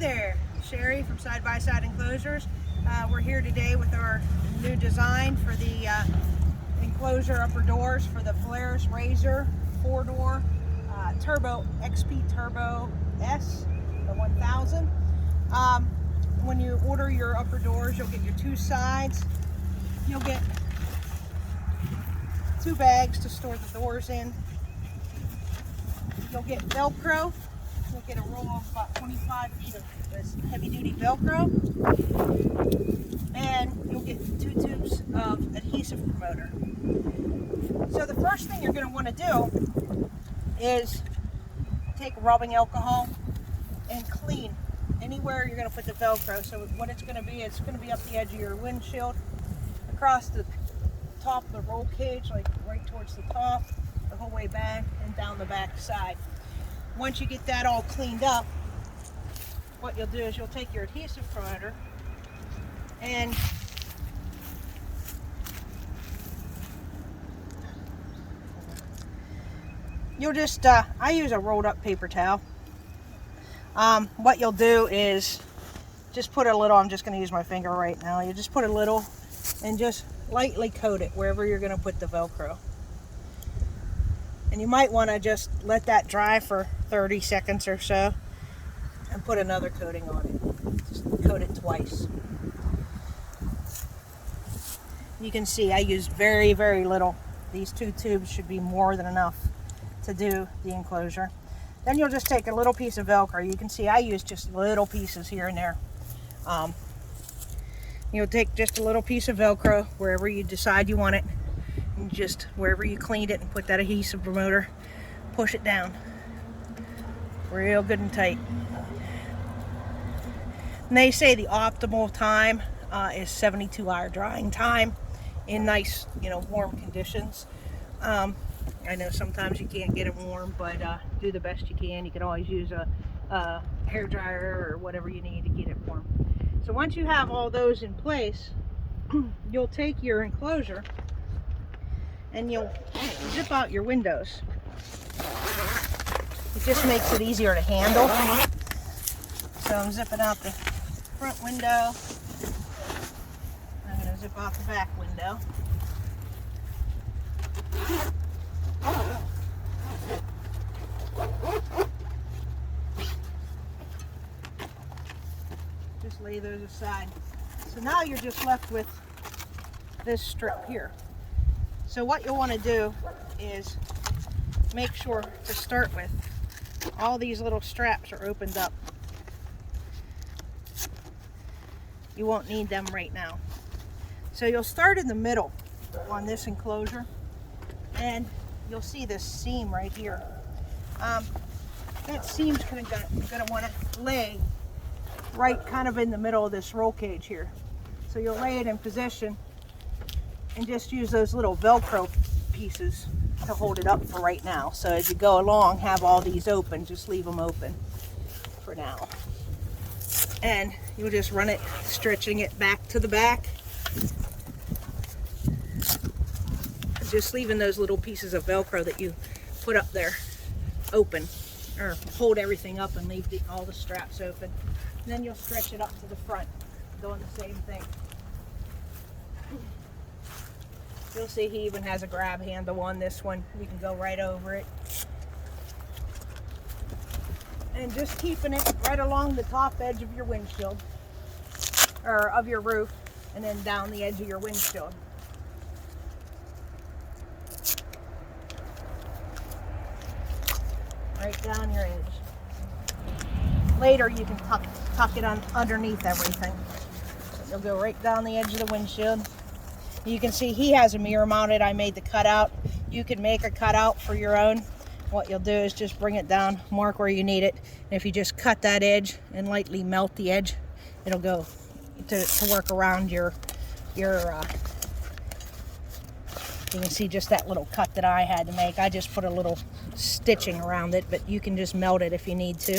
there, Sherry from Side by Side Enclosures. We're here today with our new design for the enclosure upper doors for the Polaris Razor 4-door Turbo XP Turbo S, the 1000. When you order your upper doors, you'll get your two sides. You'll get 2 bags to store the doors in. You'll get Velcro. You'll get a roll of about 25 feet of this heavy-duty Velcro, and you'll get 2 tubes of adhesive promoter. So the first thing you're going to want to do is take rubbing alcohol and clean anywhere you're going to put the Velcro. So what it's going to be, it's going to be up the edge of your windshield, across the top of the roll cage, like right towards the top, the whole way back, and down the back side. Once you get that all cleaned up, what you'll do is you'll take your adhesive promoter and you'll just, I use a rolled up paper towel. What you'll do is just put a little, I'm just going to use my finger right now, you just put a little and just lightly coat it wherever you're going to put the Velcro. And you might want to just let that dry for 30 seconds or so and put another coating on it. Just coat it twice. You can see I used very, very little. These 2 tubes should be more than enough to do the enclosure. Then you'll just take a little piece of Velcro. You can see I use just little pieces here and there. You'll take just a little piece of Velcro wherever you decide you want it. And just wherever you cleaned it and put that adhesive promoter, push it down real good and tight. And they say the optimal time is 72-hour drying time in nice, warm conditions. I know sometimes you can't get it warm, but do the best you can. You can always use a hair dryer or whatever you need to get it warm. So once you have all those in place, you'll take your enclosure and you'll zip out your windows. It just makes it easier to handle. So I'm zipping out the front window. I'm going to zip out the back window. Just lay those aside. So now you're just left with this strip here. So what you'll want to do is make sure to start with all these little straps are opened up. You won't need them right now. So you'll start in the middle on this enclosure, and you'll see this seam right here. That seam's going to want to lay right kind of in the middle of this roll cage here. So you'll lay it in position and just use those little Velcro pieces to hold it up for right now. So as you go along, have all these open, just leave them open for now. And you'll just run it, stretching it back to the back. Just leaving those little pieces of Velcro that you put up there open, or hold everything up and leave all the straps open. And then you'll stretch it up to the front, doing the same thing. You'll see he even has a grab handle on this one. You can go right over it. And just keeping it right along the top edge of your windshield, or of your roof, and then down the edge of your windshield. Right down your edge. Later you can tuck it on underneath everything. You'll go right down the edge of the windshield. You can see he has a mirror mounted. I made the cutout. You can make a cutout for your own. What you'll do is just bring it down, mark where you need it. And if you just cut that edge and lightly melt the edge, it'll go to work around your you can see just that little cut that I had to make. I just put a little stitching around it, but you can just melt it if you need to.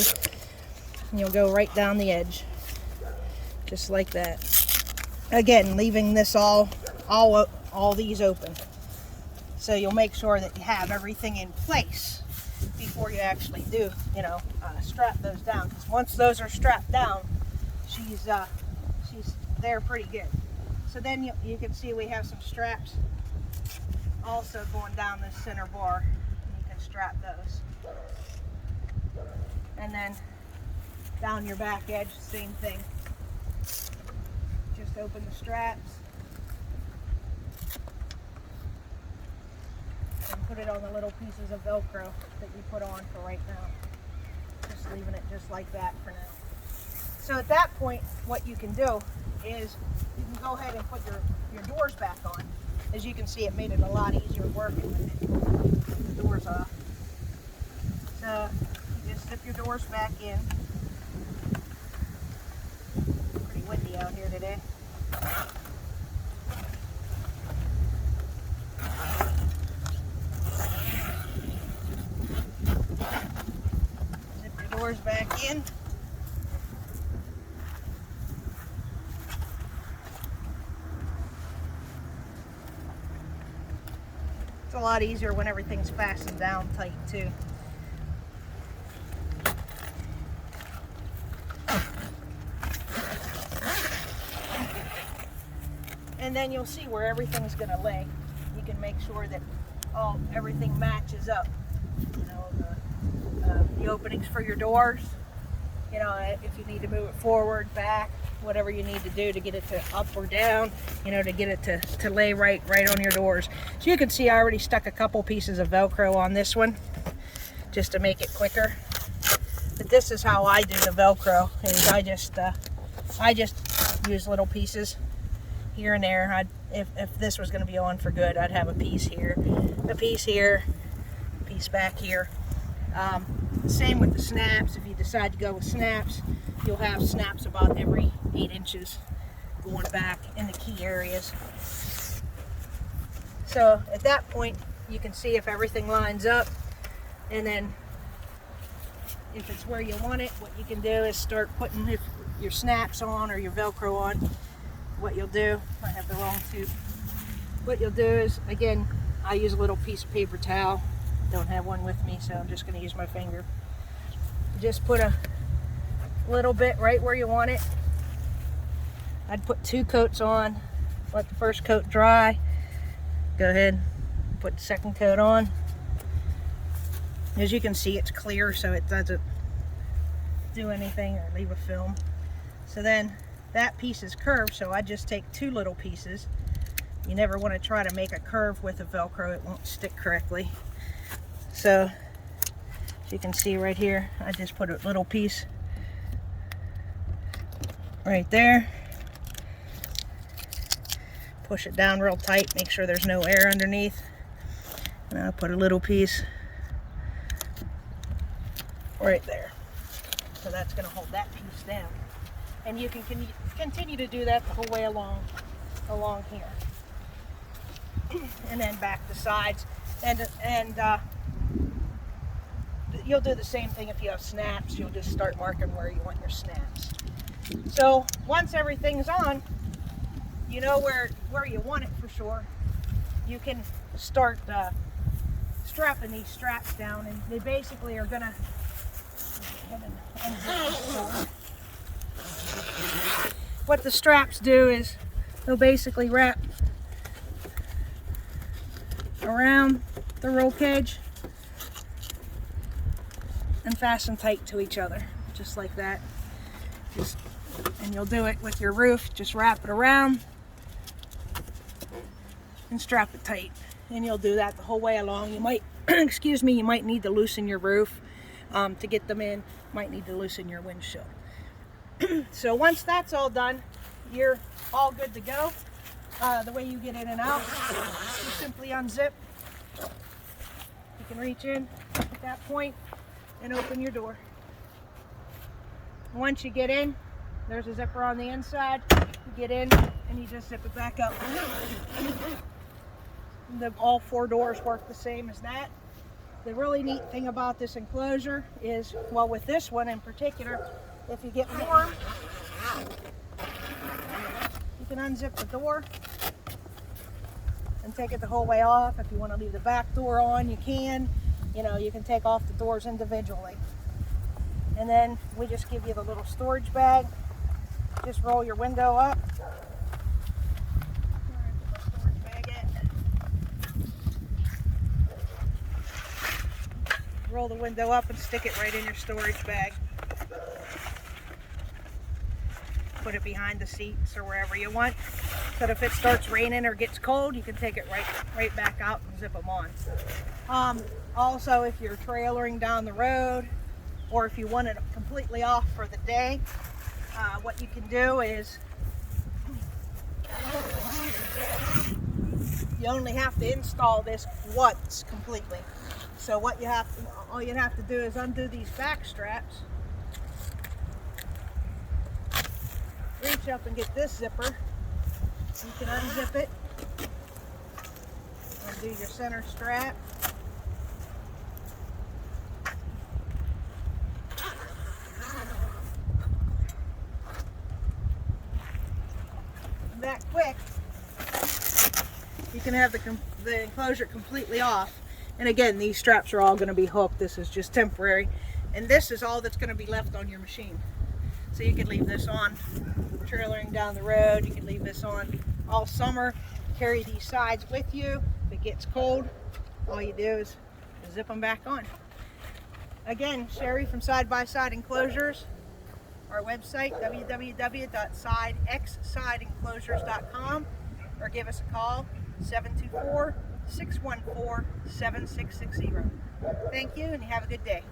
And you'll go right down the edge, just like that. Again, leaving this all these open. So you'll make sure that you have everything in place before you actually do, strap those down. Because once those are strapped down, she's there pretty good. So then you can see we have some straps also going down this center bar. You can strap those. And then down your back edge, same thing. Just open the straps and put it on the little pieces of Velcro that you put on for right now. Just leaving it just like that for now. So at that point, what you can do is you can go ahead and put your doors back on. As you can see, it made it a lot easier working with it. The doors off. So you just zip your doors back in. Pretty windy out here today. Zip your doors back in. It's a lot easier when everything's fastened down tight too. And then you'll see where everything's going to lay. You can make sure that everything matches up. The openings for your doors. If you need to move it forward, back, whatever you need to do to get it to up or down, to get it to lay right on your doors. So you can see I already stuck a couple pieces of Velcro on this one just to make it quicker. But this is how I do the Velcro. Is I just use little pieces here and there. If this was going to be on for good, I'd have a piece here, a piece here, a piece back here. Same with the snaps. If you decide to go with snaps, you'll have snaps about every 8 inches going back in the key areas. So at that point, you can see if everything lines up, and then if it's where you want it, what you can do is start putting your snaps on or your Velcro on. What you'll do, I have the wrong tube. What you'll do is, again, I use a little piece of paper towel. Don't have one with me, so I'm just going to use my finger. Just put a little bit right where you want it. I'd put 2 coats on, let the first coat dry. Go ahead, put the second coat on. As you can see, it's clear, so it doesn't do anything or leave a film. So then that piece is curved, so I just take 2 little pieces. You never want to try to make a curve with a Velcro, it won't stick correctly. So as you can see right here, I just put a little piece right there. Push it down real tight, make sure there's no air underneath. And I'll put a little piece right there. So that's going to hold that piece down. And you can continue to do that the whole way along here. And then back the sides. And you'll do the same thing if you have snaps. You'll just start marking where you want your snaps. So once everything's on, you know where you want it for sure. You can start strapping these straps down, and they basically are gonna what the straps do is they'll basically wrap around the roll cage and fasten tight to each other, just like that. And you'll do it with your roof. Just wrap it around and strap it tight, and you'll do that the whole way along. You might excuse me, you might need to loosen your roof to get them in. Might need to loosen your windshield. So once that's all done, you're all good to go. The way you get in and out, you simply unzip. You can reach in at that point and open your door. Once you get in, there's a zipper on the inside. You get in and you just zip it back up. All 4 doors work the same as that. The really neat thing about this enclosure is, well, with this one in particular, if you get warm, you can unzip the door and take it the whole way off. If you want to leave the back door on, you can. you know, you can take off the doors individually. And then we just give you the little storage bag. Just roll your window up. Storage bag in. Roll the window up and stick it right in your storage bag. Put it behind the seats or wherever you want, so that if it starts raining or gets cold, you can take it right back out and zip them on. Also, if you're trailering down the road, or if you want it completely off for the day, what you can do is you only have to install this once completely. So what you have to, all you have to do is undo these back straps. Reach up and get this zipper. You can unzip it. Undo your center strap. That quick, you can have the enclosure completely off. And again, these straps are all going to be hooked. This is just temporary. And this is all that's going to be left on your machine. So you can leave this on trailering down the road. You can leave this on all summer. Carry these sides with you. If it gets cold, all you do is zip them back on. Again, Sherry from Side by Side Enclosures. Our website, www.sidexsideenclosures.com, or give us a call, 724-614-7660. Thank you, and you have a good day.